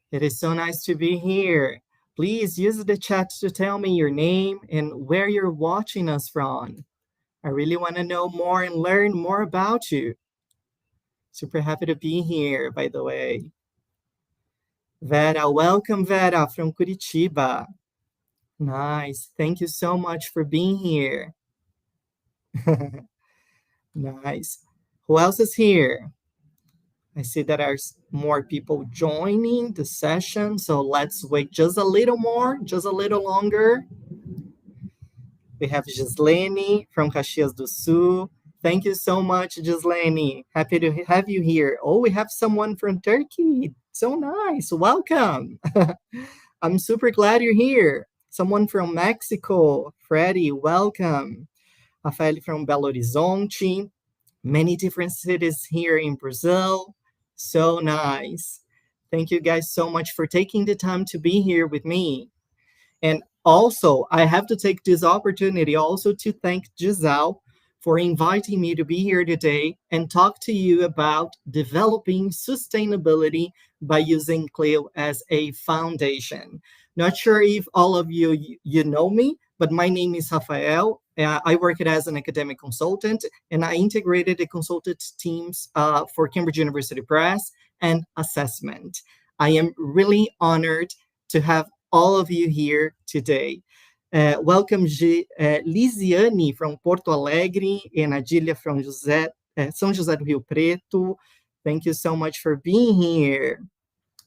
It is so nice to be here. Please use the chat to tell me your name and where you're watching us from. I really want to know more and learn more about you. Super happy to be here, by the way. Vera, welcome, Vera, from Curitiba. Nice. Thank you so much for being here. Nice. Who else is here? I see that there's more people joining the session, so let's wait just a little more, just a little longer. We have Gislene from Caxias do Sul. Thank you so much, Gislene. Happy to have you here. Oh, we have someone from Turkey. So nice. Welcome. I'm super glad you're here. Someone from Mexico. Freddie, welcome. Rafael from Belo Horizonte. Many different cities here in Brazil. So nice. Thank you guys so much for taking the time to be here with me. And also, I have to take this opportunity also to thank Disal for inviting me to be here today and talk to you about developing sustainability by using CLIL as a foundation. Not sure if all of you know me, but my name is Rafael. I work as an academic consultant, and I integrated the consultant teams for Cambridge University Press and assessment. I am really honored to have all of you here today. Welcome, Lisiane from Porto Alegre and Adília from São José do Rio Preto. Thank you so much for being here.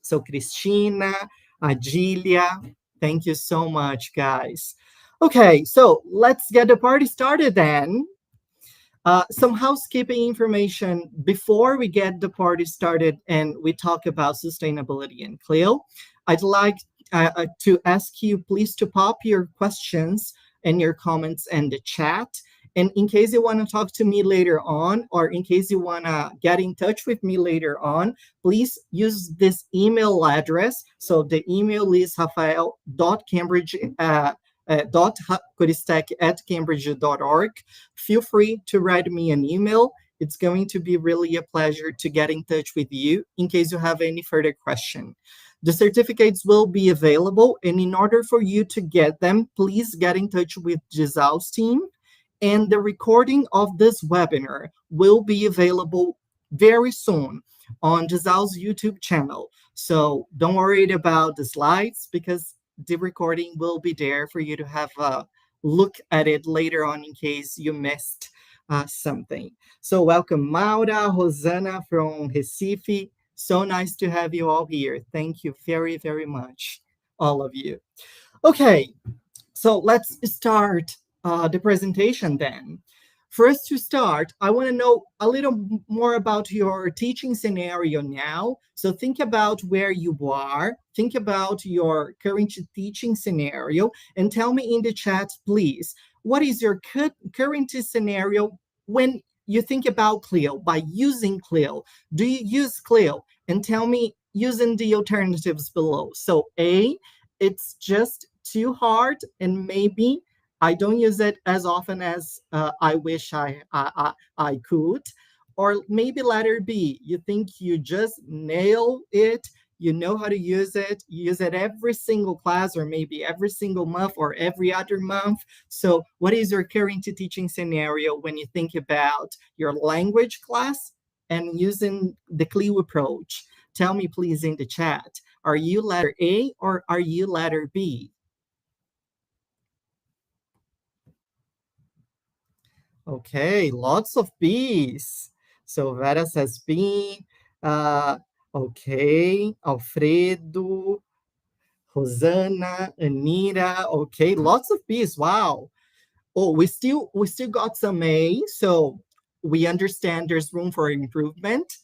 So Cristina, Adília, thank you so much, guys. Okay, so let's get the party started then. Some housekeeping information before we get the party started and we talk about sustainability and CLIL. I'd like to ask you please to pop your questions and your comments in the chat. And in case you want to talk to me later on, or in case you want to get in touch with me later on, please use this email address. So the email is rafael.korisztek@cambridge.org. Feel free to write me an email. It's going to be really a pleasure to get in touch with you in case you have any further question. The certificates will be available, and in order for you to get them, please get in touch with Gisal's team. And the recording of this webinar will be available very soon on Gisal's YouTube channel. So don't worry about the slides because the recording will be there for you to have a look at it later on in case you missed something. So welcome Maura, Rosana from Recife. So nice to have you all here. Thank you very, very much, all of you. Okay, so let's start the presentation then. First to start, I want to know a little more about your teaching scenario now. So think about where you are, think about your current teaching scenario, and tell me in the chat, please, what is your current scenario when you think about CLIL, by using CLIL? Do you use CLIL? And tell me using the alternatives below. So A, it's just too hard, and maybe I don't use it as often as I wish I could. Or maybe letter B, you think you just nail it, you know how to use it, you use it every single class, or maybe every single month or every other month. So what is your current teaching scenario when you think about your language class and using the CLIL approach? Tell me please in the chat. Are you letter A or are you letter B? Okay, lots of B's. So Vera says B. Okay, Alfredo, Rosana, Anita. Okay, lots of B's. Wow. Oh, we still got some A. So we understand there's room for improvement.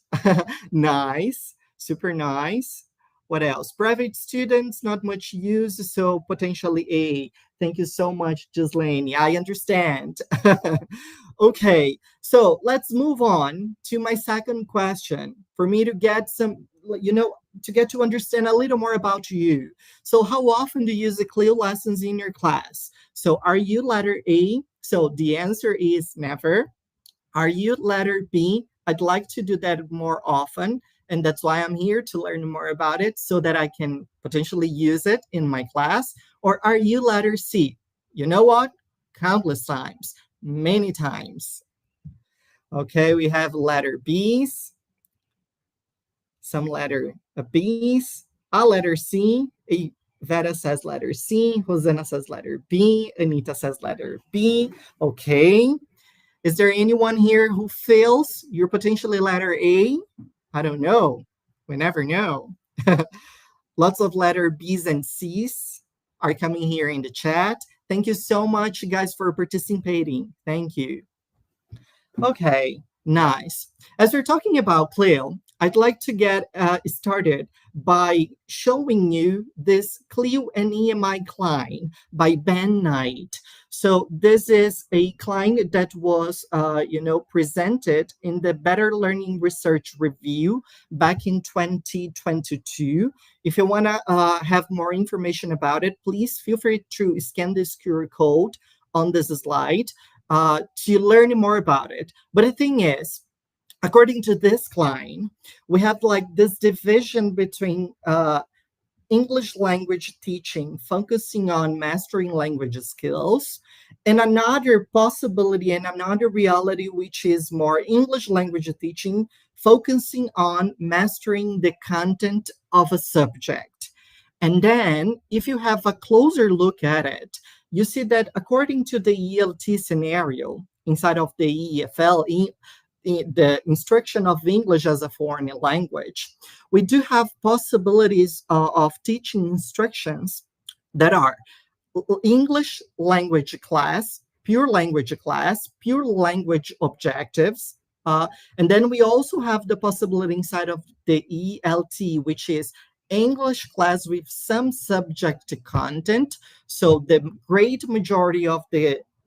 Nice, super nice. What else? Private students, not much use, so potentially A. Thank you so much, Gislaine. I understand. Okay, so let's move on to my second question for me to get some, to get to understand a little more about you. So how often do you use the CLIL lessons in your class? So are you letter A? So the answer is never. Are you letter B? I'd like to do that more often. And that's why I'm here, to learn more about it so that I can potentially use it in my class. Or are you letter C? You know what? Countless times, many times. Okay, we have letter B's, some letter B's, a letter C. Vera says letter C, Rosanna says letter B, Anita says letter B. Okay. Is there anyone here who feels you're potentially letter A? I don't know. We never know. Lots of letter B's and C's are coming here in the chat. Thank you so much, guys, for participating. Thank you. Okay, nice. As we're talking about CLIL, I'd like to get started by showing you this CLIL and EMI client by Ben Knight. So this is a client that was, presented in the Better Learning Research Review back in 2022. If you want to have more information about it, please feel free to scan this QR code on this slide to learn more about it. But the thing is, according to this client, we have like this division between English language teaching, focusing on mastering language skills, and another possibility and another reality, which is more English language teaching, focusing on mastering the content of a subject. And then, if you have a closer look at it, you see that according to the ELT scenario inside of the EFL, the instruction of English as a foreign language, we do have possibilities of teaching instructions that are English language class, pure language objectives, and then we also have the possibility inside of the ELT, which is English class with some subject content. So the great majority of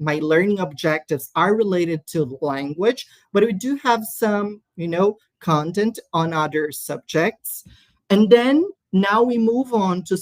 my learning objectives are related to language, but we do have some, content on other subjects. And then now we move on to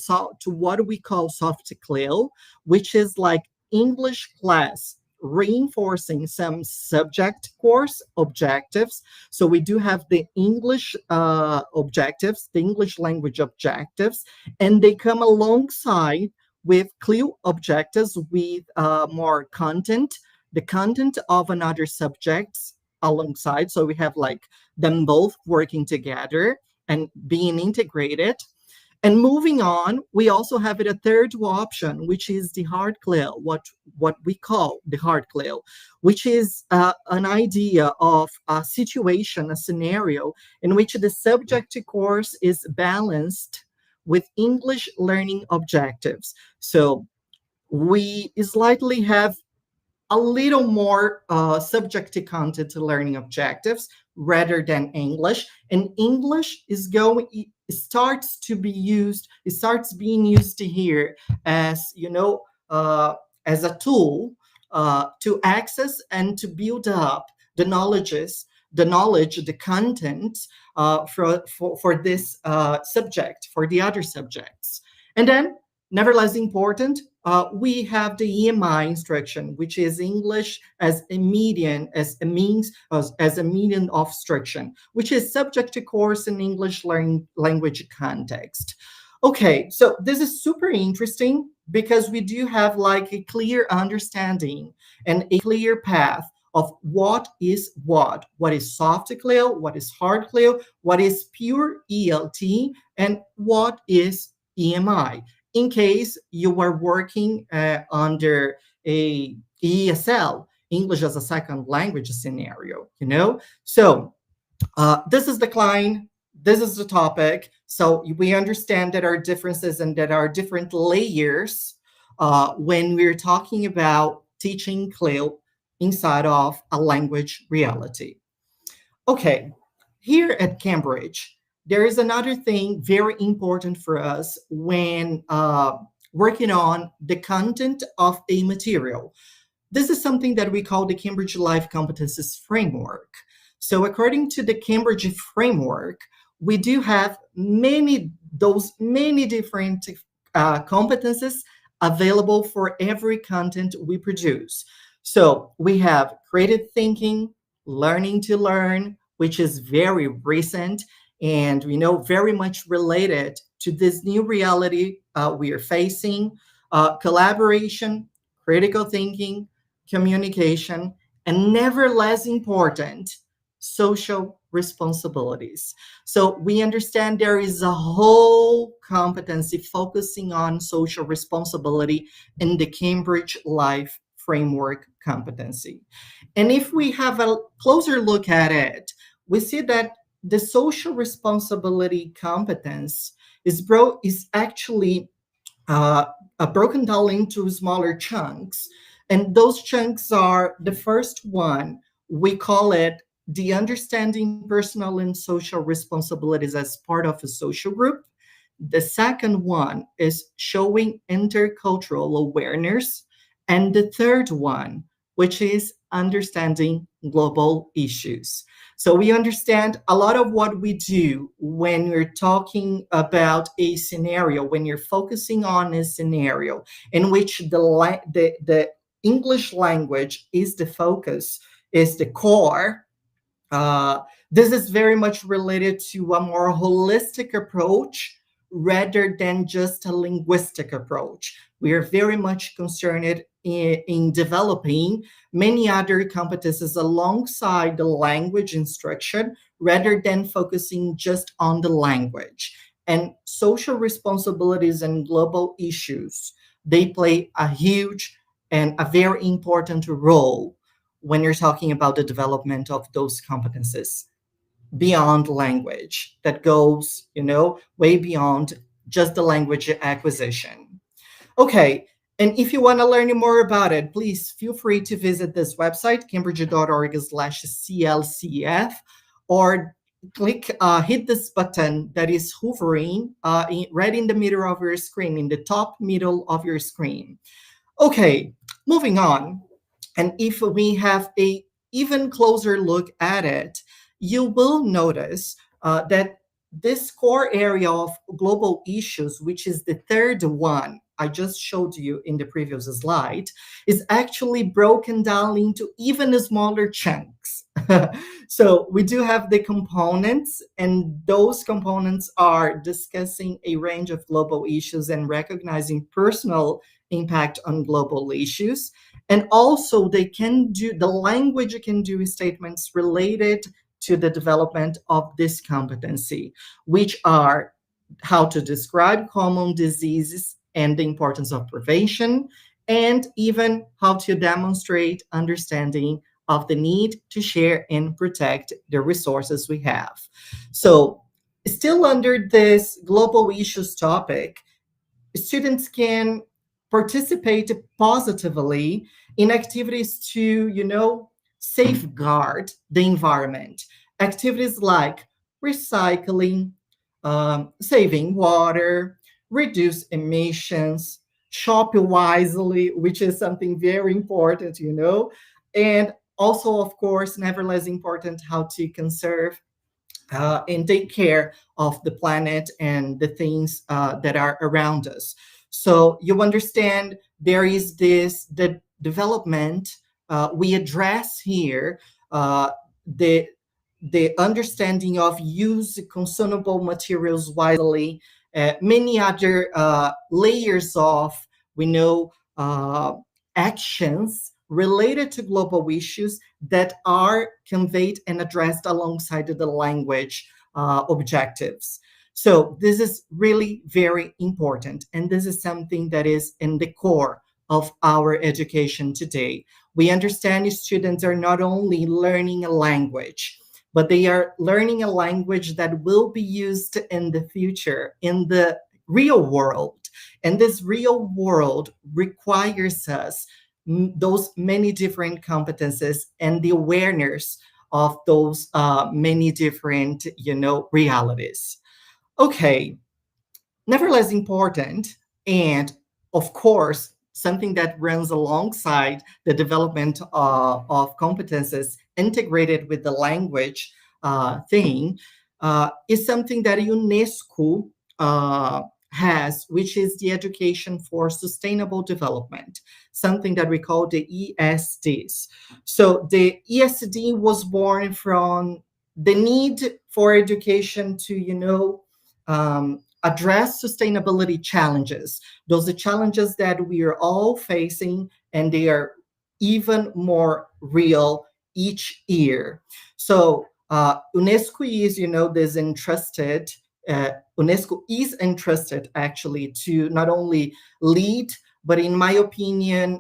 what we call soft CLIL, which is like English class reinforcing some subject course objectives. So we do have the English objectives, the English language objectives, and they come alongside with CLIL objectives with more content, the content of another subjects alongside. So we have like them both working together and being integrated. And moving on, we also have a third option, which is the hard CLIL, what we call the hard CLIL, which is an idea of a situation, a scenario in which the subject course is balanced with English learning objectives. So we slightly have a little more subject content learning objectives rather than English. And English starts being used here as, as a tool to access and to build up the knowledge, the content for this subject, for the other subjects. And then, never less important, we have the EMI instruction, which is English as a medium, as a medium of instruction, which is subject to course in English language context. Okay, so this is super interesting because we do have like a clear understanding and a clear path of what is soft CLIL, what is hard CLIL, what is pure ELT, and what is EMI. In case you are working under a ESL, English as a second language scenario, So this is the client, this is the topic. So we understand that our differences and that our different layers when we're talking about teaching CLIL inside of a language reality. Okay, here at Cambridge, there is another thing very important for us when working on the content of a material. This is something that we call the Cambridge Life Competences Framework. So according to the Cambridge framework, we do have many different competences available for every content we produce. So we have creative thinking, learning to learn, which is very recent, and very much related to this new reality we are facing: collaboration, critical thinking, communication, and never less important, social responsibilities. So we understand there is a whole competency focusing on social responsibility in the Cambridge Life Framework competency. And if we have a closer look at it, we see that the social responsibility competence is actually uh, broken down into smaller chunks. And those chunks are: the first one, we call it the understanding personal and social responsibilities as part of a social group. The second one is showing intercultural awareness. And the third one, which is understanding global issues. So we understand a lot of what we do when we're talking about a scenario, when you're focusing on a scenario in which the English language is the focus, is the core. Uh, this is very much related to a more holistic approach rather than just a linguistic approach. We are very much concerned in developing many other competences alongside the language instruction rather than focusing just on the language. And social responsibilities and global issues, they play a huge and a very important role when you're talking about the development of those competences beyond language, that goes way beyond just the language acquisition. Okay, and if you want to learn more about it, please feel free to visit this website, cambridge.org/CLCF, or hit this button that is hovering right in the middle of your screen, in the top middle of your screen. Okay, moving on. And if we have a even closer look at it, you will notice that this core area of global issues, which is the third one I just showed you in the previous slide, is actually broken down into even smaller chunks. So we do have the components, and those components are discussing a range of global issues and recognizing personal impact on global issues. And also the language can do statements related to the development of this competency, which are how to describe common diseases and the importance of prevention, and even how to demonstrate understanding of the need to share and protect the resources we have. So, still under this global issues topic, students can participate positively in activities to, safeguard the environment. Activities like recycling, saving water, reduce emissions, shop wisely, which is something very important, and also, of course, never less important, how to conserve and take care of the planet and the things that are around us. So you understand there is the development we address here, the understanding of use consumable materials wisely, many other layers of we know actions related to global issues that are conveyed and addressed alongside the language objectives. So this is really very important, and this is something that is in the core of our education today. We understand students are not only learning a language, but they are learning a language that will be used in the future, in the real world. And this real world requires us those many different competences and the awareness of those many different, realities. Okay, nevertheless important, and of course, something that runs alongside the development of competences integrated with the language thing is something that UNESCO has, which is the Education for Sustainable Development, something that we call the ESDs. So the ESD was born from the need for education to, address sustainability challenges. Those are challenges that we are all facing, and they are even more real each year. So UNESCO is, UNESCO is entrusted actually to not only lead, but in my opinion,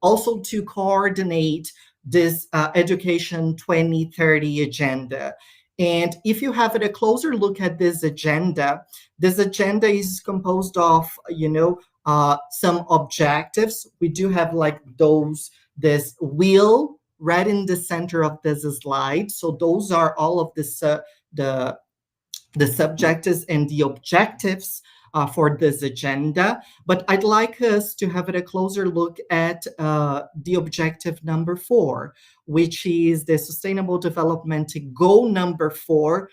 also to coordinate this Education 2030 agenda. And if you have a closer look at this agenda is composed of, some objectives. We do have like this wheel right in the center of this slide. So those are all of the subjectives and the objectives for this agenda. But I'd like us to have a closer look at the objective number 4, which is the Sustainable Development Goal number 4,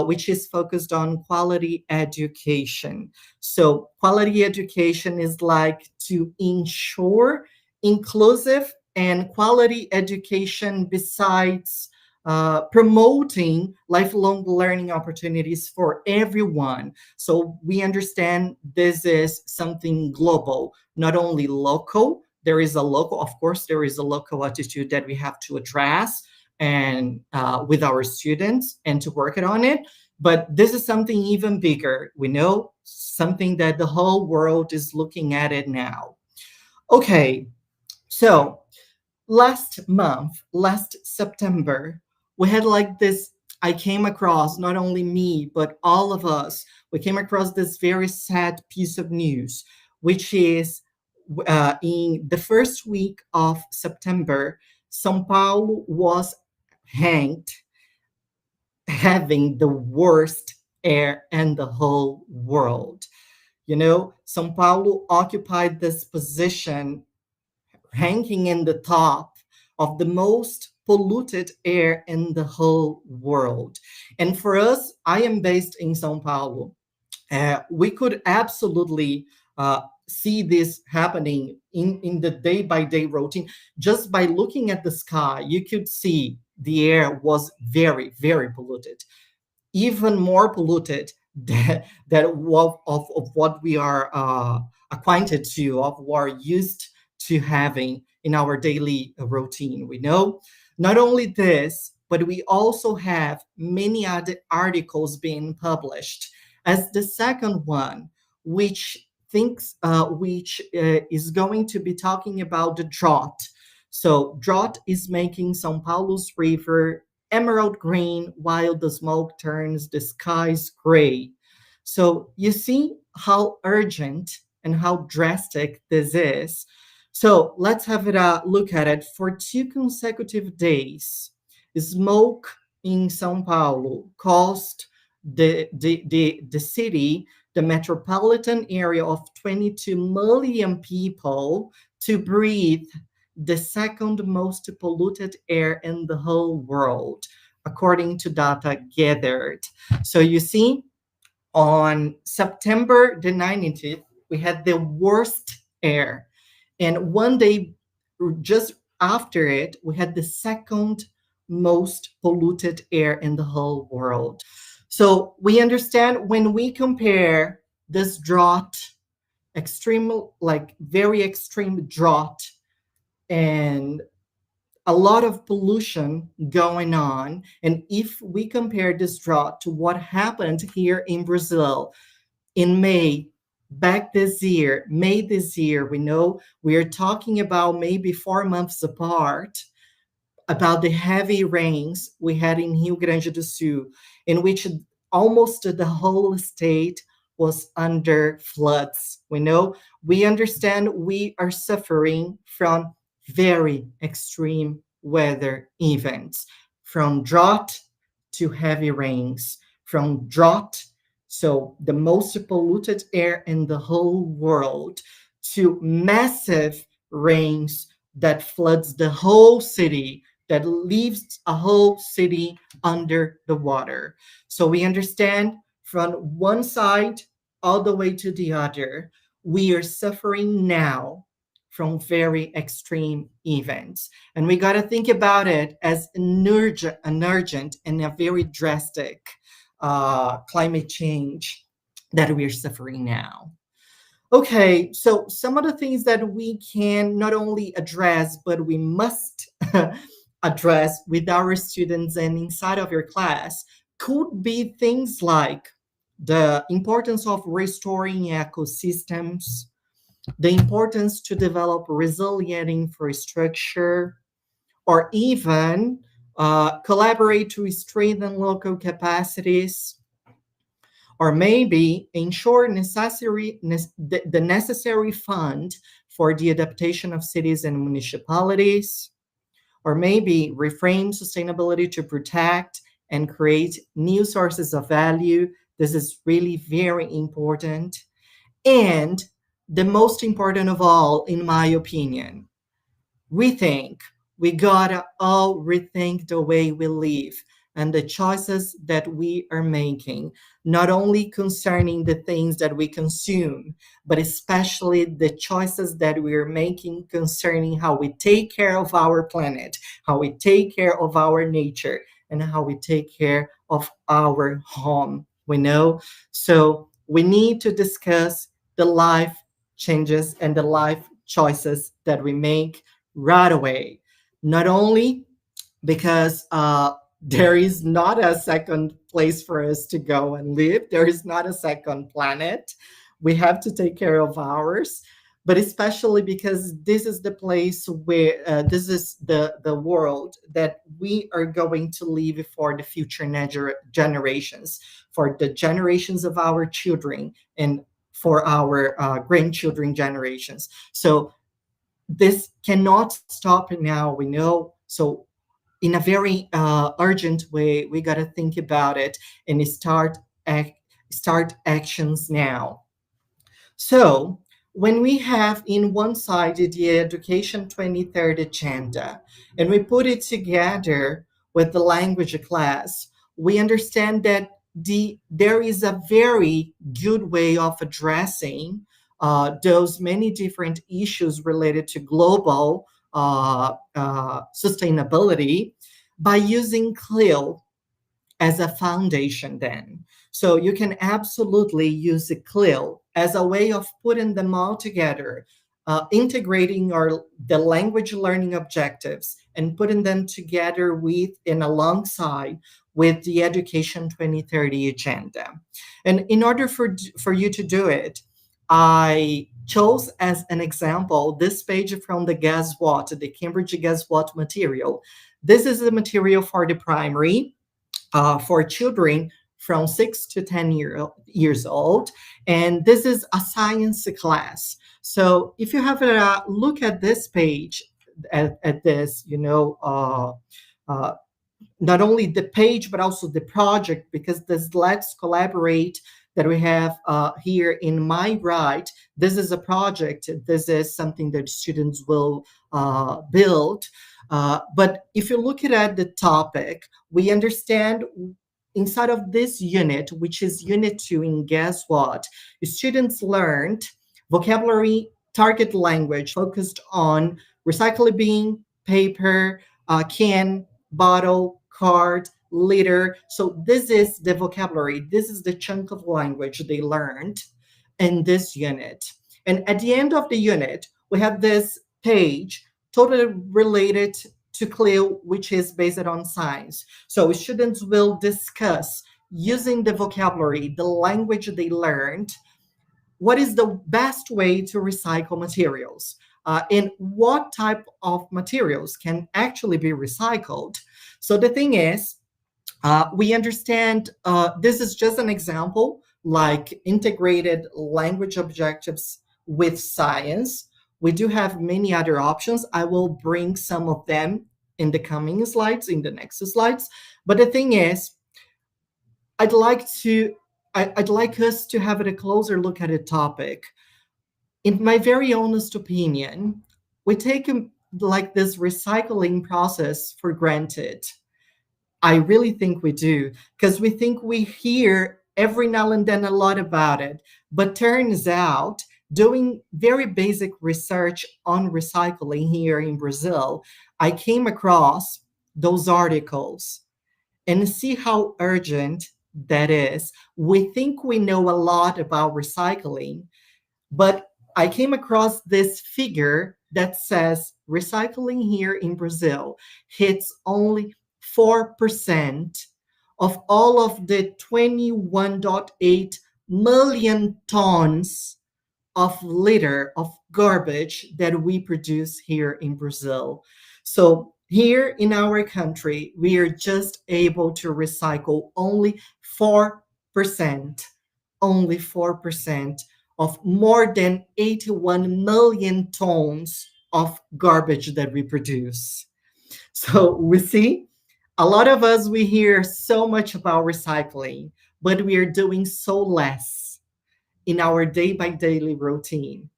which is focused on quality education. So quality education is like to ensure inclusive and quality education besides promoting lifelong learning opportunities for everyone. So we understand this is something global, not only local. There is a local attitude that we have to address and with our students and to work on it. But this is something even bigger. We know something that the whole world is looking at it now. Okay, so last September, we had like this, I came across, not only me, but all of us, we came across this very sad piece of news, which is in the first week of September, São Paulo was ranked having the worst air in the whole world. São Paulo occupied this position, ranking in the top of the most polluted air in the whole world. And for us, I am based in São Paulo. We could absolutely see this happening in the day-by-day routine. Just by looking at the sky, you could see the air was very, very polluted, even more polluted than of what we are acquainted to, of what are used to having in our daily routine. We know not only this, but we also have many other articles being published as the second one, which is going to be talking about the drought. So drought is making São Paulo's river emerald green while the smoke turns the skies gray. So you see how urgent and how drastic this is. So let's have a look at it. For 2 consecutive days, smoke in São Paulo caused the city, the metropolitan area of 22 million people, to breathe the second most polluted air in the whole world, according to data gathered. So you see, on September the 19th, we had the worst air. And one day just after it, we had the second most polluted air in the whole world. So we understand when we compare this drought, very extreme drought, and a lot of pollution going on. And if we compare this drought to what happened here in Brazil in May this year, we know we are talking about maybe 4 months apart, about the heavy rains we had in Rio Grande do Sul, in which almost the whole state was under floods. We understand we are suffering from very extreme weather events, from drought to heavy rains, from drought, so the most polluted air in the whole world, to massive rains that floods the whole city, that leaves a whole city under the water. So we understand from one side all the way to the other, we are suffering now from very extreme events. And we got to think about it as an urgent and a very drastic climate change that we're suffering now. Okay, so some of the things that we can not only address, but we must address with our students and inside of your class could be things like the importance of restoring ecosystems, the importance to develop resilient infrastructure, or even collaborate to strengthen local capacities, or maybe ensure the necessary fund for the adaptation of cities and municipalities, or maybe reframe sustainability to protect and create new sources of value. This is really very important. And the most important of all, in my opinion, we gotta all rethink the way we live and the choices that we are making, not only concerning the things that we consume, but especially the choices that we are making concerning how we take care of our planet, how we take care of our nature, and how we take care of our home. We know. So we need to discuss the life changes and the life choices that we make right away. Not only because there is not a second place for us to go and live, there is not a second planet. We have to take care of ours, but especially because this is the place where this is the world that we are going to leave for the future generations, for the generations of our children, and for our grandchildren generations. So this cannot stop now, we know. So in a very urgent way, we got to think about it and start actions now. So when we have in one side the Education 2030 agenda, and we put it together with the language class, we understand that there is a very good way of addressing those many different issues related to global sustainability by using CLIL as a foundation then. So you can absolutely use the CLIL as a way of putting them all together, integrating the language learning objectives and putting them together with and alongside with the Education 2030 agenda. And in order for you to do it, I chose as an example this page from the Guess What, the Cambridge Guess What material. This is the material for the primary, for children from 6 to 10 years old. And this is a science class. So if you have a look at this page, at this, not only the page, but also the project, because this Let's Collaborate that we have here in my right, this is a project. This is something that students will build. But if you look at the topic, we understand inside of this unit, which is unit 2 in Guess What, students learned vocabulary, target language focused on recyclable bin, paper, can, bottle, card, liter. So this is the vocabulary. This is the chunk of language they learned in this unit. And at the end of the unit, we have this page totally related to CLIL, which is based on science. So students will discuss using the vocabulary, the language they learned, what is the best way to recycle materials, and what type of materials can actually be recycled. So the thing is, we understand this is just an example, like integrated language objectives with science. We do have many other options. I will bring some of them in the coming slides, in the next slides. But the thing is, I'd like us to have a closer look at a topic. In my very honest opinion, we take like this recycling process for granted. I really think we do, because we think we hear every now and then a lot about it. But turns out doing very basic research on recycling here in Brazil, I came across those articles and see how urgent that is. We think we know a lot about recycling, but I came across this figure that says recycling here in Brazil hits only 4% of all of the 21.8 million tons of litter of garbage that we produce here in Brazil. So here in our country, we are just able to recycle only 4%, only 4% of more than 81 million tons of garbage that we produce. So we see a lot of us, we hear so much about recycling, but we are doing so less in our day by daily routine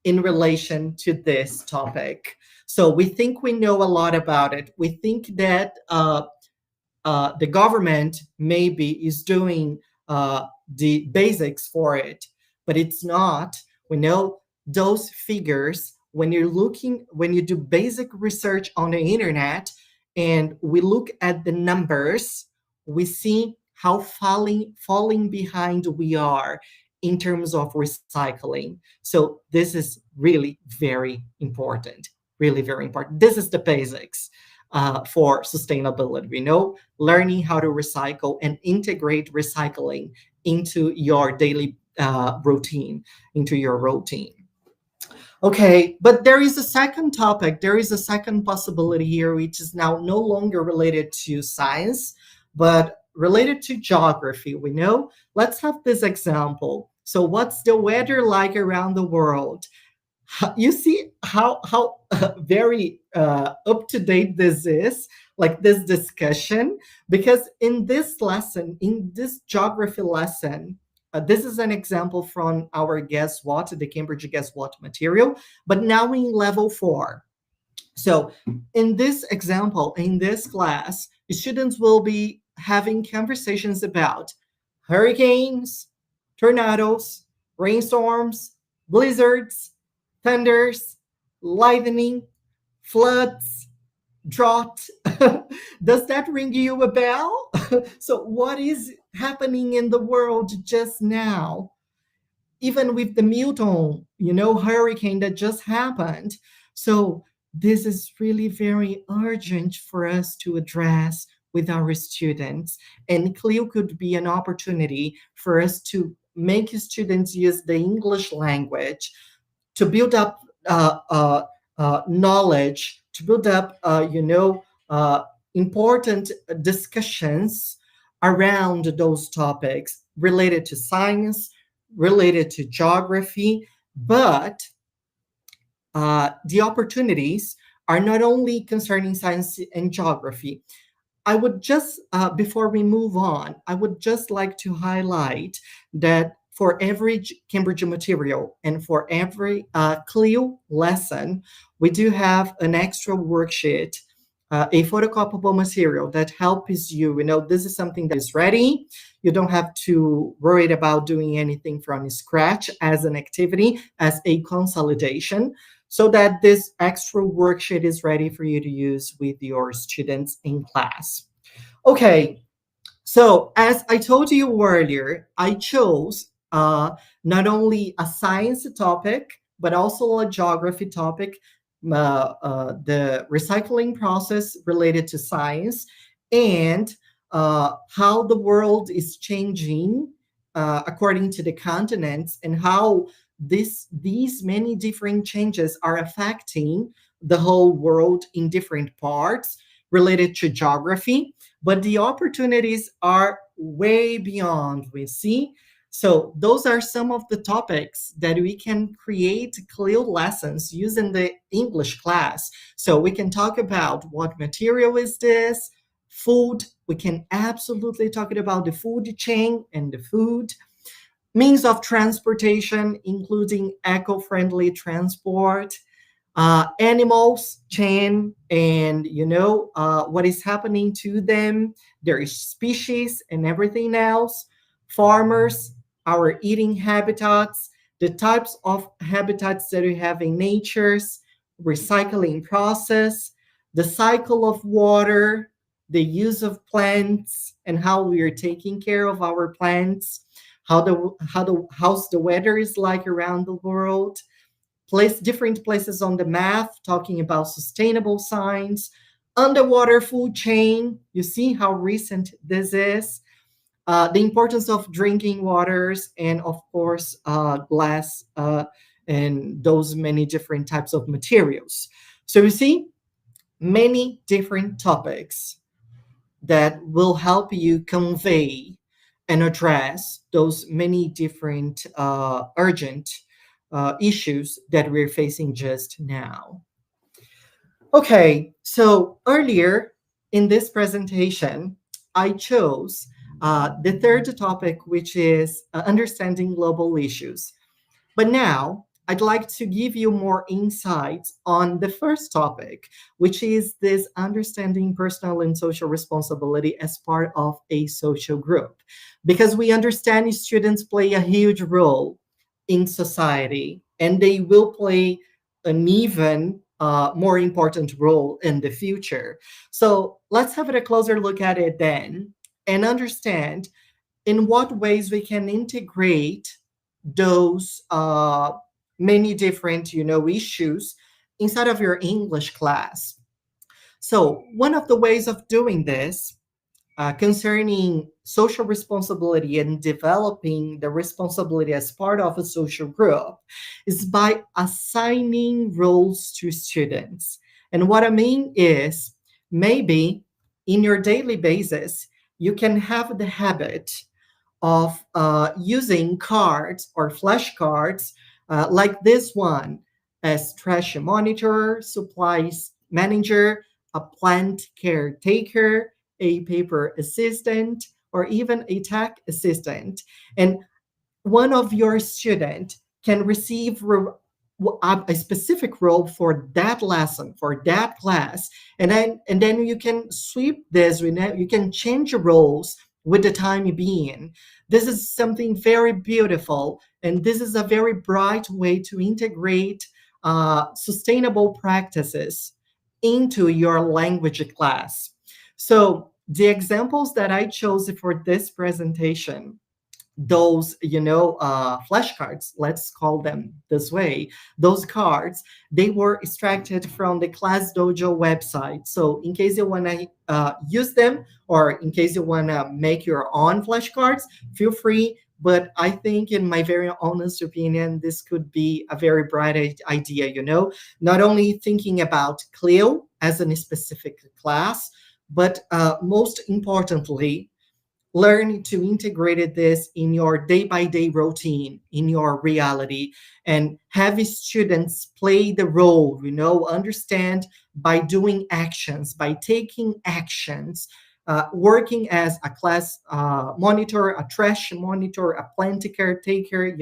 in relation to this topic. So we think we know a lot about it. We think that the government maybe is doing the basics for it, but it's not. We know those figures when you do basic research on the internet and we look at the numbers, we see how falling behind we are in terms of recycling. So this is really very important, really very important. This is the basics for sustainability. We know learning how to recycle and integrate recycling into your daily routine, into your routine. Okay, but there is a second topic. There is a second possibility here, which is now no longer related to science, but related to geography. We know, let's have this example. So what's the weather like around the world? You see how very up to date this is, like this discussion, because in this lesson, in this geography lesson, this is an example from our Guess What, the Cambridge Guess What material, but now in level 4. So in this example, in this class, students will be having conversations about hurricanes, tornadoes, rainstorms, blizzards, thunders, lightning, floods, drought. Does that ring you a bell? So what is happening in the world just now? Even with the Milton, hurricane that just happened. So this is really very urgent for us to address with our students. And CLIL could be an opportunity for us to make students use the English language to build up knowledge, to build up, important discussions around those topics related to science, related to geography, but the opportunities are not only concerning science and geography. I would just, before we move on, I would just like to highlight that for every Cambridge material and for every CLIL lesson, we do have an extra worksheet, a photocopyable material that helps you. This is something that is ready. You don't have to worry about doing anything from scratch as an activity, as a consolidation, so that this extra worksheet is ready for you to use with your students in class. Okay, so as I told you earlier, I chose not only a science topic, but also a geography topic, the recycling process related to science, and how the world is changing according to the continents, and how these many different changes are affecting the whole world in different parts related to geography. But the opportunities are way beyond, we see. So those are some of the topics that we can create CLIL lessons using the English class. So we can talk about what material is this, food. We can absolutely talk about the food chain and the food, means of transportation, including eco-friendly transport, animals chain, and what is happening to them, their species and everything else, farmers, our eating habitats, the types of habitats that we have in nature's recycling process, the cycle of water, the use of plants, and how we are taking care of our plants, how's the weather is like around the world, different places on the map talking about sustainable science, underwater food chain. You see how recent this is. The importance of drinking waters, and of course, glass and those many different types of materials. So you see, many different topics that will help you convey and address those many different urgent issues that we're facing just now. Okay, so earlier in this presentation, I chose the third topic, which is understanding global issues. But now I'd like to give you more insights on the first topic, which is this understanding personal and social responsibility as part of a social group. Because we understand students play a huge role in society, and they will play an even more important role in the future. So let's have a closer look at it then and understand in what ways we can integrate those many different issues inside of your English class. So one of the ways of doing this concerning social responsibility and developing the responsibility as part of a social group is by assigning roles to students. And what I mean is, maybe in your daily basis you can have the habit of using cards or flashcards like this one as trash monitor, supplies manager, a plant caretaker, a paper assistant, or even a tech assistant. And one of your students can receive a specific role for that lesson, for that class, and then you can sweep this. You can change roles with the time being. This is something very beautiful, and this is a very bright way to integrate sustainable practices into your language class. So the examples that I chose for this presentation, those flashcards, let's call them this way, those cards, they were extracted from the Class Dojo website. So in case you want to use them, or in case you want to make your own flashcards, feel free. But I think, in my very honest opinion, this could be a very bright idea, not only thinking about CLIL as a specific class, but most importantly, learn to integrate this in your day-by-day routine, in your reality, and have students play the role, understand by doing actions, by taking actions, working as a class monitor, a trash monitor, a plant caretaker.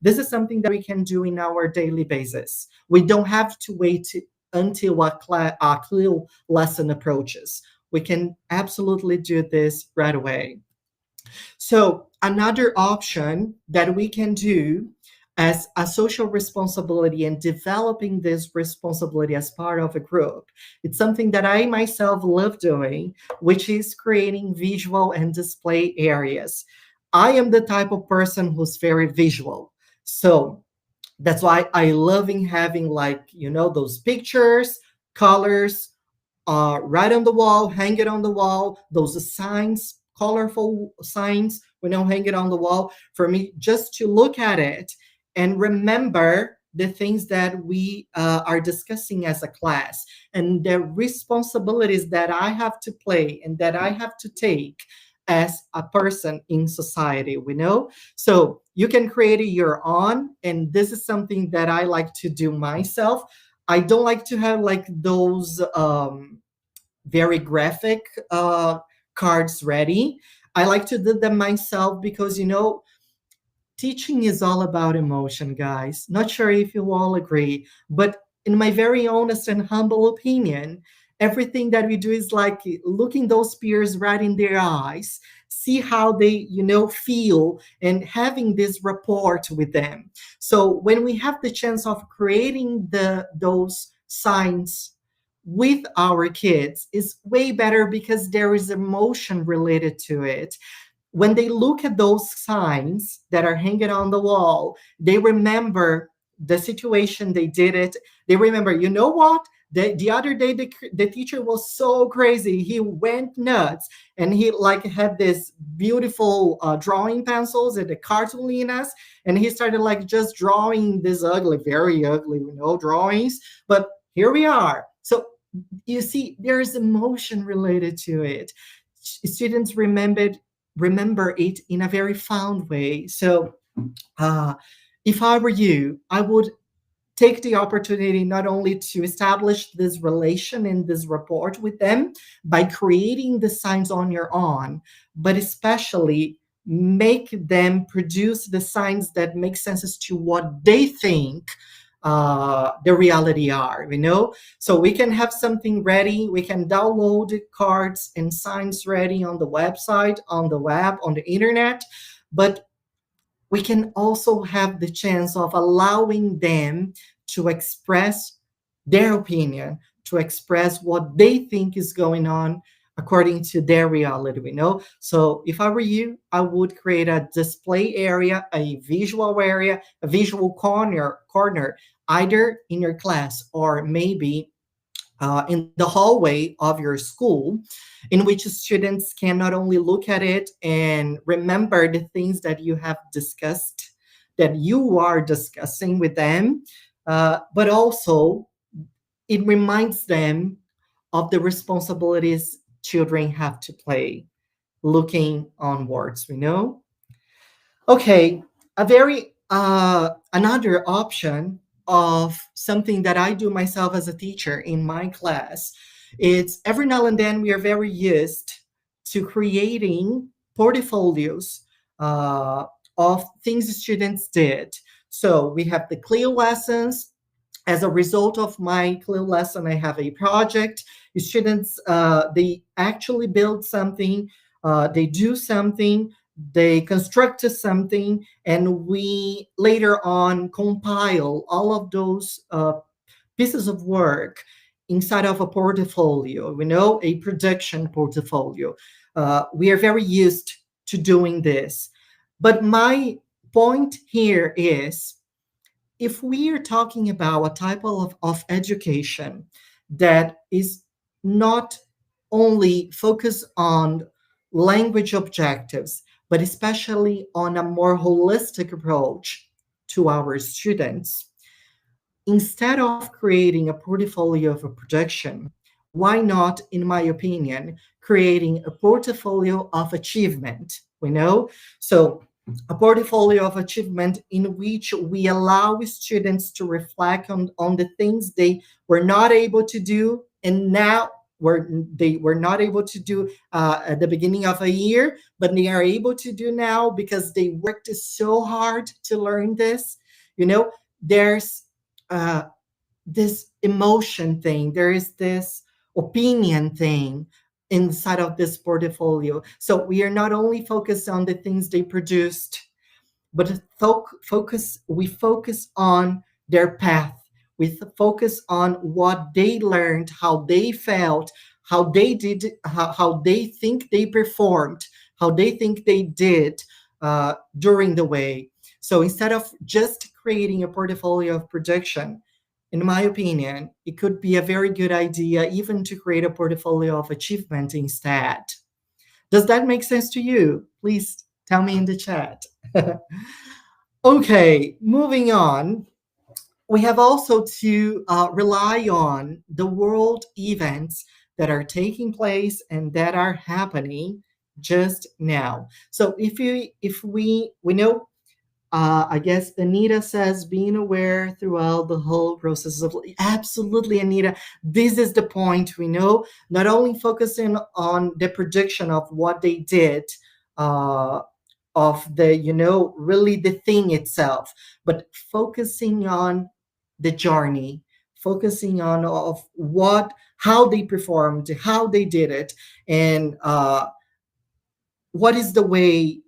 This is something that we can do in our daily basis. We don't have to wait until a CLIL lesson approaches. We can absolutely do this right away. So another option that we can do as a social responsibility and developing this responsibility as part of a group, it's something that I myself love doing, which is creating visual and display areas. I am the type of person who's very visual. So that's why I love having those pictures, colors, right on the wall, hang it on the wall, those signs, colorful signs, hang it on the wall, for me just to look at it and remember the things that we are discussing as a class, and the responsibilities that I have to play and that I have to take as a person in society, So you can create your own, and this is something that I like to do myself. I don't like to have those very graphic cards ready. I like to do them myself because, teaching is all about emotion, guys. Not sure if you all agree, but in my very honest and humble opinion, everything that we do is like looking those peers right in their eyes, see how they, feel, and having this rapport with them. So when we have the chance of creating those signs with our kids, is way better because there is emotion related to it. When they look at those signs that are hanging on the wall, they remember the situation they did it. They remember, you know what? The other day, the teacher was so crazy. He went nuts, and he like had this beautiful drawing pencils and the cartolinas, and he started like just drawing this ugly, very ugly, drawings. But here we are. So you see, there is emotion related to it. Students remember it in a very fond way. So if I were you, I would take the opportunity not only to establish this relation and this rapport with them by creating the signs on your own, but especially make them produce the signs that make sense as to what they think the reality are, so we can have something ready. We can download cards and signs ready on the website, on the web, on the internet, but we can also have the chance of allowing them to express their opinion, to express what they think is going on according to their reality, So if I were you, I would create a display area, a visual area, a visual corner, either in your class or maybe in the hallway of your school, in which students can not only look at it and remember the things that you have discussed, that you are discussing with them, but also it reminds them of the responsibilities children have to play, looking onwards, Okay, a very another option of something that I do myself as a teacher in my class. It's every now and then we are very used to creating portfolios of things students did. So we have the CLIL lessons. As a result of my CLIL lesson, I have a project. Students, they actually build something, they do something, they construct something, and we later on compile all of those pieces of work inside of a portfolio, a production portfolio. We are very used to doing this. But my point here is, if we are talking about a type of education that is not only focused on language objectives, but especially on a more holistic approach to our students, instead of creating a portfolio of a projection, why not, in my opinion, creating a portfolio of achievement? So a portfolio of achievement in which we allow students to reflect on the things they were not able to do, and now they were not able to do at the beginning of a year, but they are able to do now because they worked so hard to learn this. There's this emotion thing, there is this opinion thing inside of this portfolio. So we are not only focused on the things they produced, but we focus on their path. We focus on what they learned, how they felt, how they did, how they think they performed, how they think they did during the way. So instead of just creating a portfolio of projection, in my opinion, it could be a very good idea even to create a portfolio of achievement instead. Does that make sense to you? Please tell me in the chat. Okay, moving on. We have also to rely on the world events that are taking place and that are happening just now. So if we know, I guess Anita says being aware throughout the whole process of, absolutely, Anita. This is the point, not only focusing on the prediction of what they did, of the, really the thing itself, but focusing on the journey, focusing on of how they performed, how they did it, and what is the way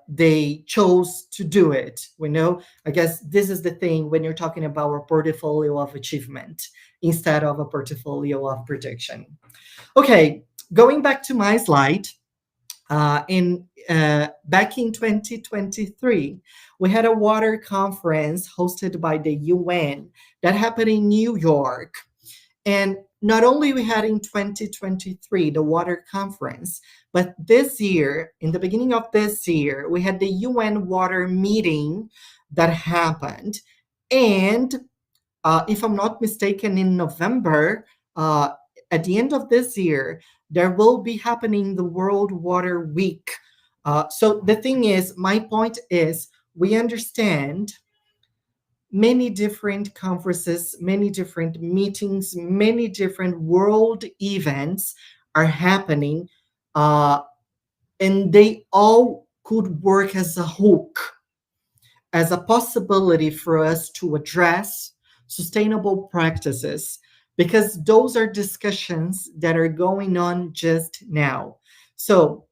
they chose to do it. I guess this is the thing when you're talking about a portfolio of achievement instead of a portfolio of prediction. Okay, going back to my slide, back in 2023, we had a water conference hosted by the UN that happened in New York. And not only we had in 2023 the water conference, but this year, in the beginning of this year, we had the UN water meeting that happened. And if I'm not mistaken, in November, at the end of this year, there will be happening the World Water Week. So the thing is, my point is, we understand many different conferences, many different meetings, many different world events are happening, and they all could work as a hook, as a possibility for us to address sustainable practices, because those are discussions that are going on just now. So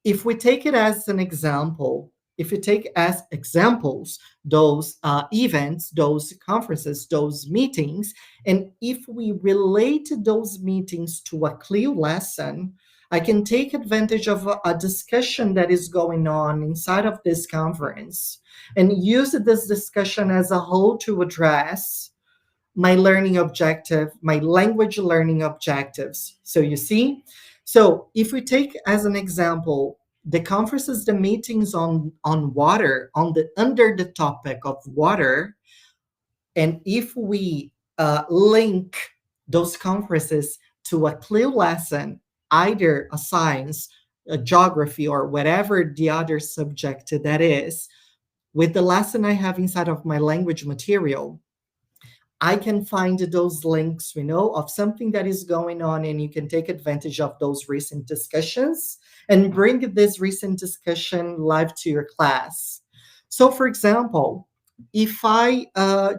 if we take it as an example, if you take as examples those events, those conferences, those meetings, and if we relate those meetings to a CLIL lesson, I can take advantage of a discussion that is going on inside of this conference and use this discussion as a whole to address my learning objective, my language learning objectives. So you see? So if we take as an example the conferences, the meetings on water, under the topic of water, and if we link those conferences to a CLIL lesson, either a science, a geography, or whatever the other subject that is, with the lesson I have inside of my language material, I can find those links, of something that is going on, and you can take advantage of those recent discussions and bring this recent discussion live to your class. So, for example, if I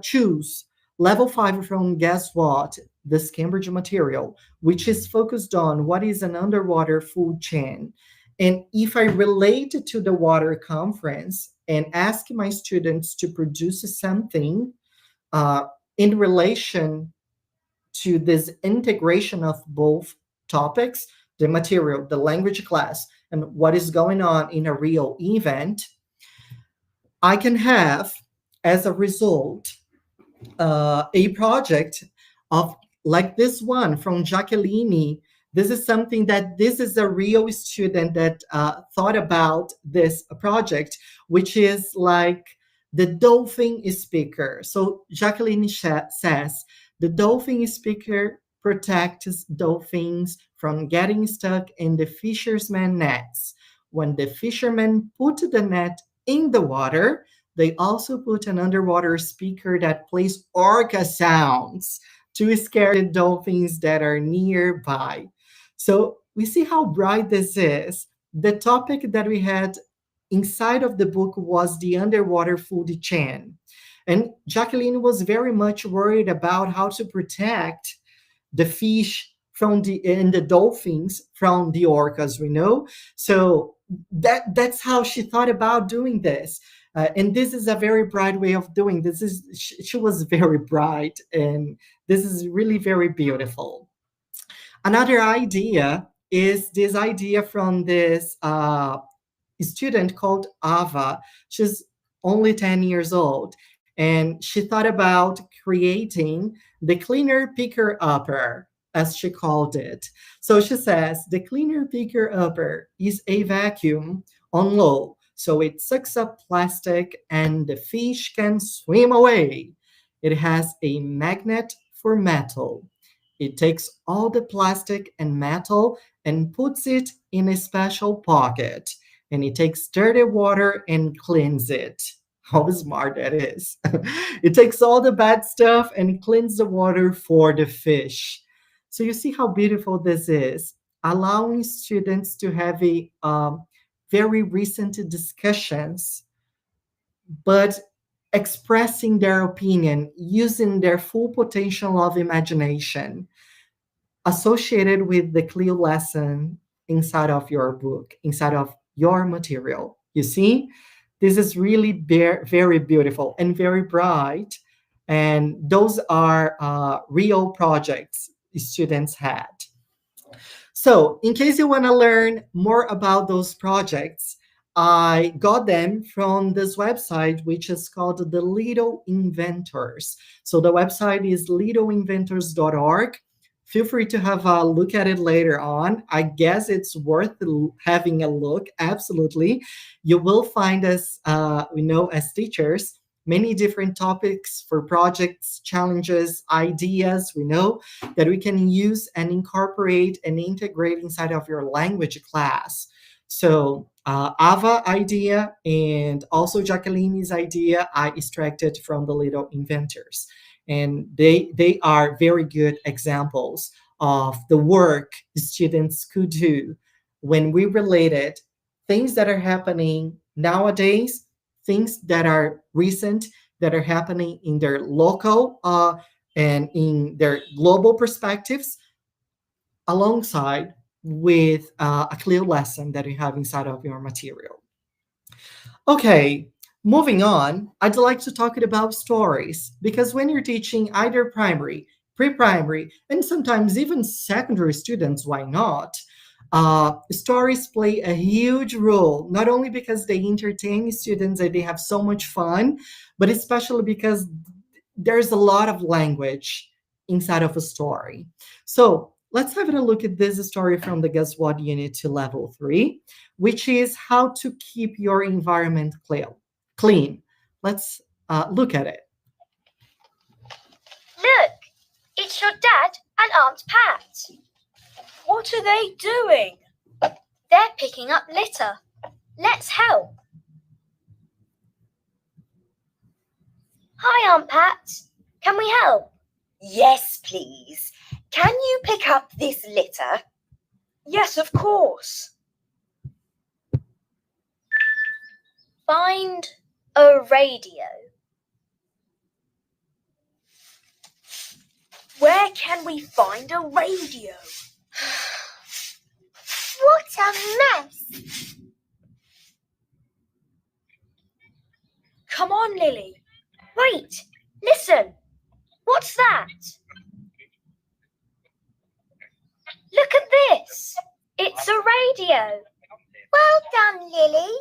choose level 5 from, guess what, this Cambridge material, which is focused on what is an underwater food chain, and if I relate it to the water conference and ask my students to produce something in relation to this integration of both topics, the material, the language class, and what is going on in a real event, I can have, as a result, a project of like this one from Jacqueline. This is a real student that thought about this project, which is like the dolphin speaker. So Jacqueline says, the dolphin speaker protects dolphins from getting stuck in the fisherman's nets. When the fishermen put the net in the water, they also put an underwater speaker that plays orca sounds to scare the dolphins that are nearby. So we see how bright this is. The topic that we had inside of the book was the underwater food chain. And Jacqueline was very much worried about how to protect the fish and the dolphins from the orcas, So that's how she thought about doing this. And this is a very bright way of doing this. She was very bright, and this is really very beautiful. Another idea is this idea from this student called Ava. She's only 10 years old, and she thought about creating the cleaner picker upper, as she called it. So she says the cleaner picker upper is a vacuum on low, so it sucks up plastic and the fish can swim away. It has a magnet for metal. It takes all the plastic and metal and puts it in a special pocket. And it takes dirty water and cleans it. How smart that is. It takes all the bad stuff and cleans the water for the fish. So you see how beautiful this is, allowing students to have a very recent discussions, but expressing their opinion, using their full potential of imagination, associated with the CLIL lesson inside of your book, inside of your material. You see, this is really very beautiful and very bright. And those are real projects students had. So in case you want to learn more about those projects, I got them from this website, which is called the Little Inventors. So the website is littleinventors.org. Feel free to have a look at it later on. I guess it's worth having a look. Absolutely. You will find us, as teachers, many different topics for projects, challenges, ideas, we know that we can use and incorporate and integrate inside of your language class. So Ava idea and also Jacqueline's idea, I extracted from the Little Inventors. And they are very good examples of the work students could do when we related things that are happening nowadays, things that are recent, that are happening in their local and in their global perspectives, alongside with a CLIL lesson that you have inside of your material. Okay, moving on, I'd like to talk about stories, because when you're teaching either primary, pre-primary, and sometimes even secondary students, why not? Stories play a huge role, not only because they entertain students and they have so much fun, but especially because there's a lot of language inside of a story. So let's have a look at this story from the Guess What Unit to Level 3, which is how to keep your environment clean. Let's look at it. Look, it's your dad and Aunt Pat. What are they doing? They're picking up litter. Let's help. Hi, Aunt Pat. Can we help? Yes, please. Can you pick up this litter? Yes, of course. Find a radio. Where can we find a radio? What a mess! Come on, Lily. Wait, listen. What's that? Look at this. It's a radio. Well done, Lily.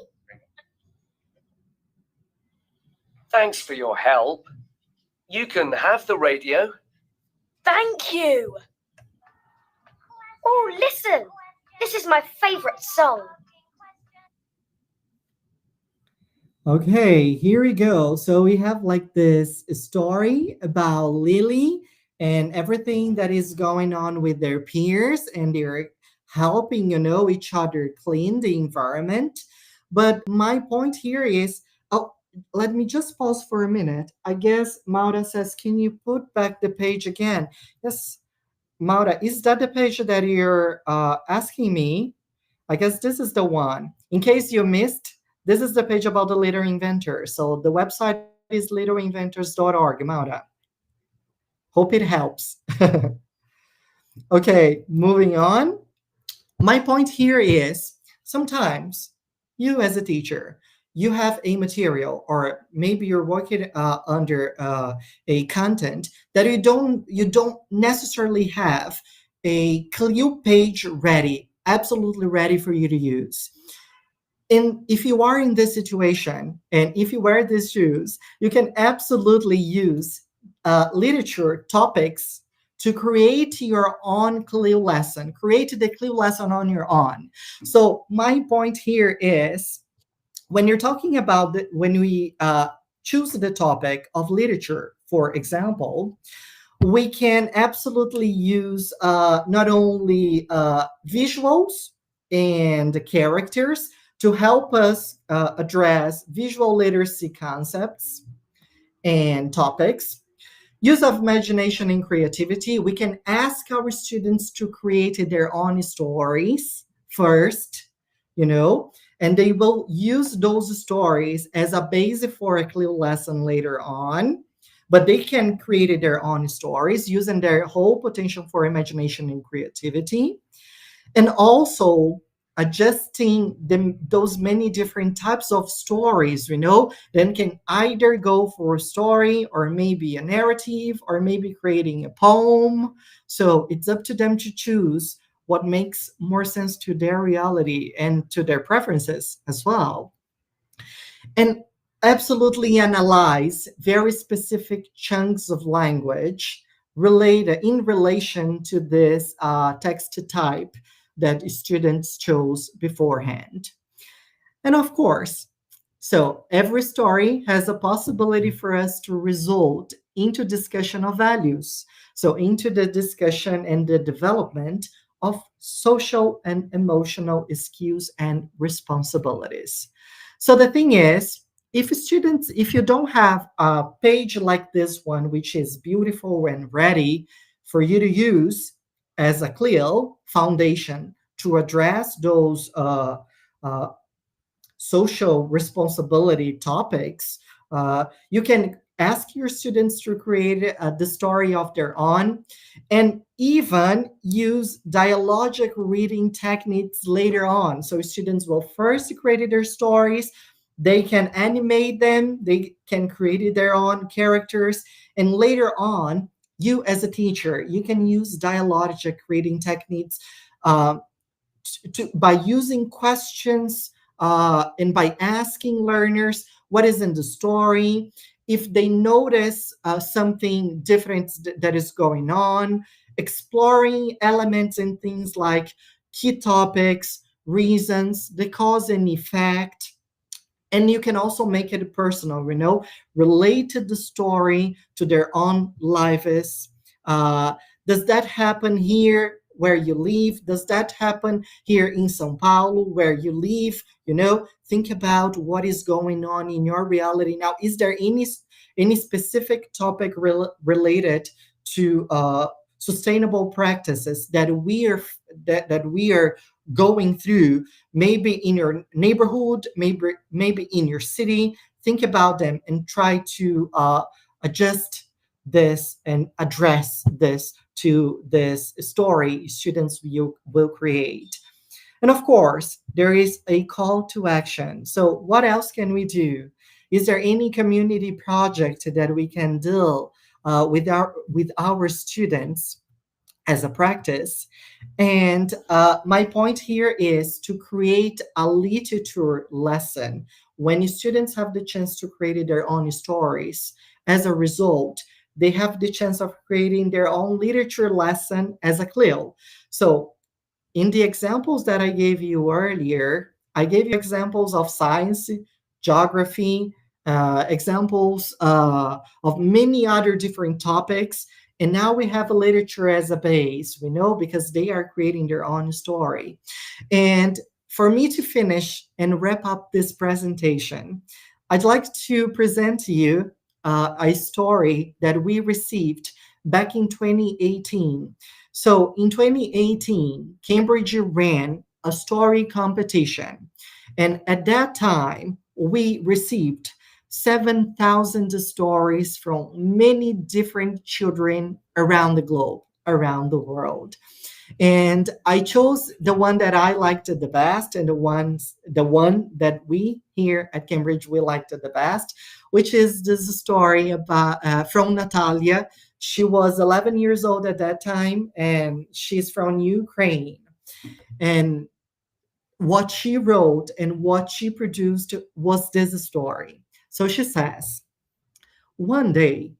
Thanks for your help. You can have the radio. Thank you. Oh, listen. This is my favorite song. Okay, here we go. So we have like this story about Lily and everything that is going on with their peers, and they're helping, each other clean the environment. But my point here is, let me just pause for a minute. I guess Maura says, can you put back the page again? Yes, Maura, is that the page that you're asking me? I guess this is the one. In case you missed, this is the page about the Little Inventors. So the website is littleinventors.org, Maura. Hope it helps. Okay, moving on. My point here is, sometimes you as a teacher, you have a material, or maybe you're working under a content that you don't necessarily have a CLIL page ready, absolutely ready for you to use. And if you are in this situation, and if you wear these shoes, you can absolutely use literature topics to create your own CLIL lesson, create the CLIL lesson on your own. So my point here is, when you're talking about when we choose the topic of literature, for example, we can absolutely use not only visuals and characters to help us address visual literacy concepts and topics. Use of imagination and creativity. We can ask our students to create their own stories first, and they will use those stories as a basis for a CLIL lesson later on. But they can create their own stories using their whole potential for imagination and creativity. And also adjusting those many different types of stories, then can either go for a story or maybe a narrative or maybe creating a poem. So it's up to them to choose what makes more sense to their reality and to their preferences as well. And absolutely analyze very specific chunks of language in relation to this text type that students chose beforehand. And of course, so every story has a possibility for us to result into discussion of values. So into the discussion and the development of social and emotional skills and responsibilities. So the thing is, if you don't have a page like this one, which is beautiful and ready for you to use as a CLIL foundation to address those uh, social responsibility topics, you can ask your students to create the story of their own and even use dialogic reading techniques later on. So students will first create their stories, they can animate them, they can create their own characters, and later on, you as a teacher, you can use dialogic reading techniques uh, by using questions and by asking learners what is in the story, if they notice something different that is going on, exploring elements and things like key topics, reasons, the cause and effect. And you can also make it personal, relate to the story to their own lives. Does that happen here where you live? Does that happen here in Sao Paulo where you live? Think about what is going on in your reality now. Is there any specific topic related to sustainable practices that we are going through, maybe in your neighborhood, maybe in your city? Think about them and try to adjust this and address this to this story students will create. And of course, there is a call to action. So what else can we do? Is there any community project that we can deal with our students as a practice? And my point here is to create a literature lesson when students have the chance to create their own stories. As a result, they have the chance of creating their own literature lesson as a CLIL. So in the examples that I gave you earlier, I gave you examples of science, geography, examples of many other different topics. And now we have a literature as a base, because they are creating their own story. And for me to finish and wrap up this presentation, I'd like to present to you a story that we received back in 2018. So in 2018, Cambridge ran a story competition. And at that time, we received 7,000 stories from many different children around the globe, around the world. And I chose the one that I liked the best, and the one that we here at Cambridge we liked the best, which is this story about from Natalia. She was 11 years old at that time, and she's from Ukraine. And what she wrote and what she produced was this story. So she says, one day,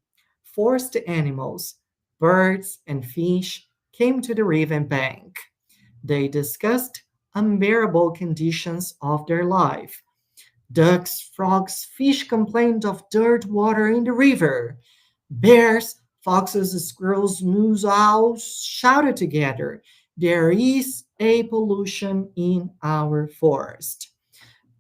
forced animals, birds and fish, came to the river bank. They discussed unbearable conditions of their life. Ducks, frogs, fish complained of dirt water in the river. Bears, foxes, squirrels, moose, owls shouted together, there is a pollution in our forest.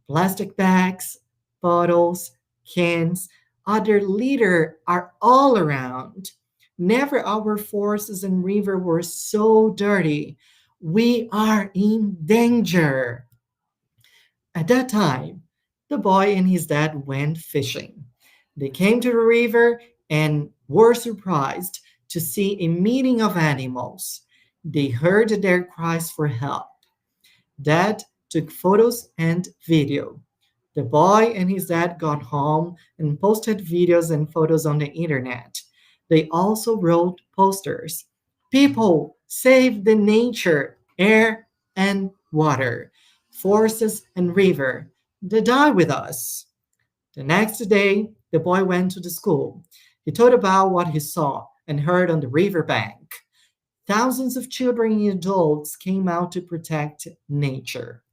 Plastic bags, bottles, cans, other litter are all around. Never our forests and river were so dirty. We are in danger. At that time, the boy and his dad went fishing. They came to the river and were surprised to see a meeting of animals. They heard their cries for help. Dad took photos and video. The boy and his dad got home and posted videos and photos on the internet. They also wrote posters. People, save the nature, air and water, forests and river. They die with us. The next day, the boy went to the school. He told about what he saw and heard on the riverbank. Thousands of children and adults came out to protect nature.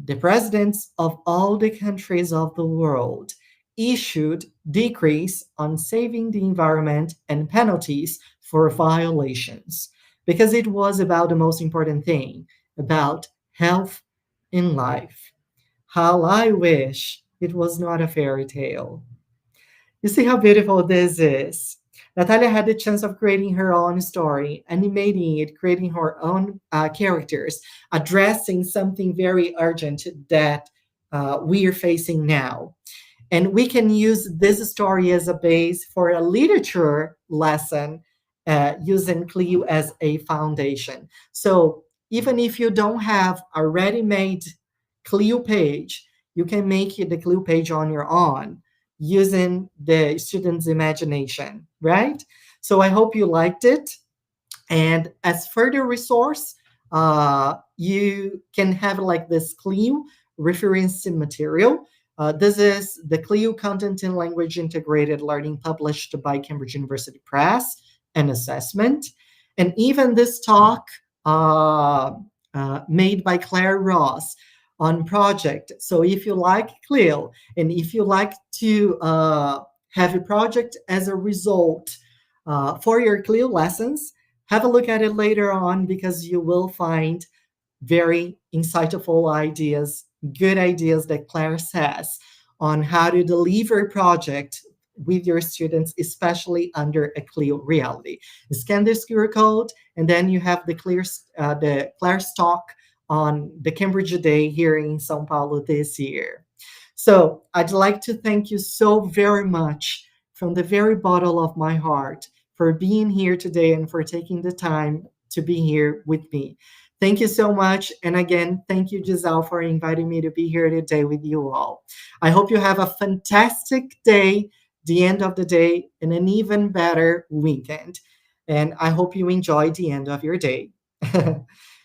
The presidents of all the countries of the world issued decrees on saving the environment and penalties for violations because it was about the most important thing, about health in life. How I wish it was not a fairy tale. You see how beautiful this is. Natalia had the chance of creating her own story, animating it, creating her own characters, addressing something very urgent that we are facing now. And we can use this story as a base for a literature lesson using CLIL as a foundation. So even if you don't have a ready-made CLIL page, you can make the CLIL page on your own using the student's imagination, right? So I hope you liked it. And as further resource, you can have like this CLIL reference material. This is the CLIL Content and Language Integrated Learning published by Cambridge University Press and Assessment. And even this talk made by Claire Ross on project. So if you like CLIL and if you like to have a project as a result for your CLIL lessons, have a look at it later on because you will find very insightful ideas, good ideas that Claire says on how to deliver a project with your students, especially under a CLIL reality. Scan this QR code, and then you have the Claire's talk on the Cambridge Day here in São Paulo this year. So I'd like to thank you so very much from the very bottom of my heart for being here today and for taking the time to be here with me. Thank you so much. And again, thank you, Disal, for inviting me to be here today with you all. I hope you have a fantastic day, the end of the day, and an even better weekend. And I hope you enjoy the end of your day.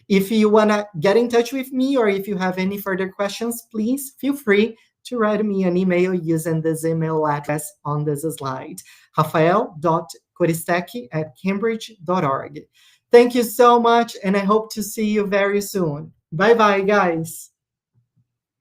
If you want to get in touch with me or if you have any further questions, please feel free to write me an email using this email address on this slide, rafael.korisztek@cambridge.org. Thank you so much, and I hope to see you very soon. Bye-bye, guys.